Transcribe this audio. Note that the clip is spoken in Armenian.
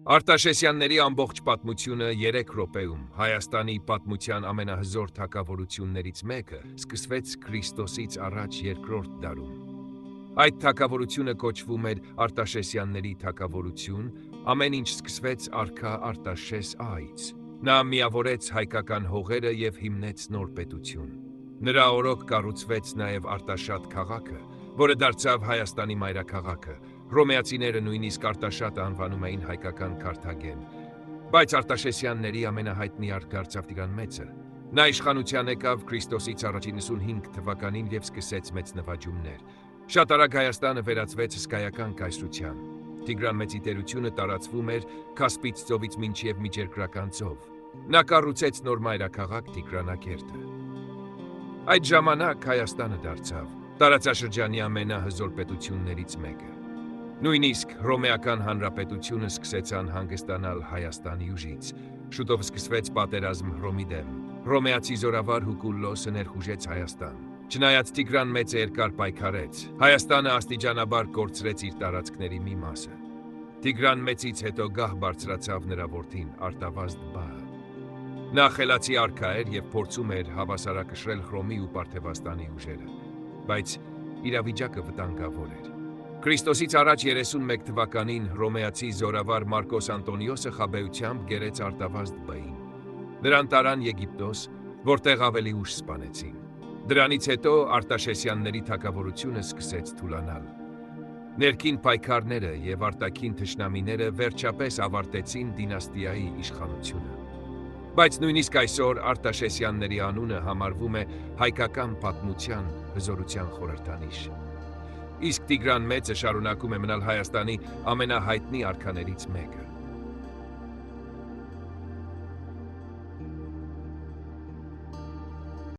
Արտաշեսյանների ամբողջ պատմությունը 3 րոպեում Հայաստանի պատմության ամենահզոր թագավորություններից մեկը սկսվեց Քրիստոսից առաջ 2-րդ դարում։ Այդ թագավորությունը կոչվում էր Արտաշեսյանների թագավորություն, ամեն ինչ սկսվեց արքա Արտաշես Ահից։ Նա միավորեց հայկական հողերը և հիմնեց նոր պետություն։ Նրա օրոք կառուցվեց նաև Արտաշատ քաղաքը, որը դարձավ Հայաստանի մայրաքաղաքը։ Հռոմեացիները նույնիսկ Արտաշատը անվանում էին հայկական Քարթագեն, բայց Արտաշեսյանների ամենահայտնի արք դարձավ Տիգրան Մեծը։ Նա իշխանության եկավ Քրիստոսից առաջ 95 թվականին և սկսեց մեծ նվաճումներ։ Շատ արագ Հայաստանը վերածվեց հսկայական կայսրության։ Տիգրան Մեծի տերությունը տարածվում էր Կասպից ծովից մինչև Միջերկրական ծով։ Նա կառուցեց նոր մայրաքաղաք Տիգրանակերտը։ Այդ ժամանակ Հայաստանը դարձավ տարածաշրջանի ամենահզոր պետություններից մեկը։ Նույնիսկ Հռոմեական Հանրապետությունը սկսեց անհանգստանալ Հայաստանի ուժից։ Շուտով սկսվեց պատերազմ Հռոմի դեմ։ Հռոմեացի զորավար Հուկուլլոսը ներխուժեց Հայաստան։ Չնայած Տիգրան Մեծը երկար պայքարեց, Հայաստանը աստիճանաբար կորցրեց իր տարածքների մի մասը։ Տիգրան Մեծից հետո գահ բարձրացավ նրա որդին Արտավազդ Բահը։ Նա խելացի արքա էր և փորձում էր հավասարակշռել Հռոմի ու Պարթևաստանի ուժերը, բայց իրավիճակը վտանգավոր էր։ Քրիստոսից առաջ 31 թվականին հռոմեացի զորավար Մարկոս Անտոնիոսը խաբեությամբ գերեց Արտավազդ Բային։ Նրան տարան Եգիպտոս, որտեղ ավելի ուշ սպանեցին։ Դրանից հետո Արտաշեսյանների թագավորությունը սկսեց թուլանալ։ Ներքին պայքարները և արտաքին թշնամիները վերջապես ավարտեցին դինաստիայի իշխանությունը։ Բայց նույնիսկ այսօր Արտաշեսյանների անունը համարվում է հայկական պատմության հզորության խորհրդանիշ։ Իսկ Տիգրան Մեծը շարունակում է մնալ Հայաստանի ամենահայտնի արքաներից մեկը։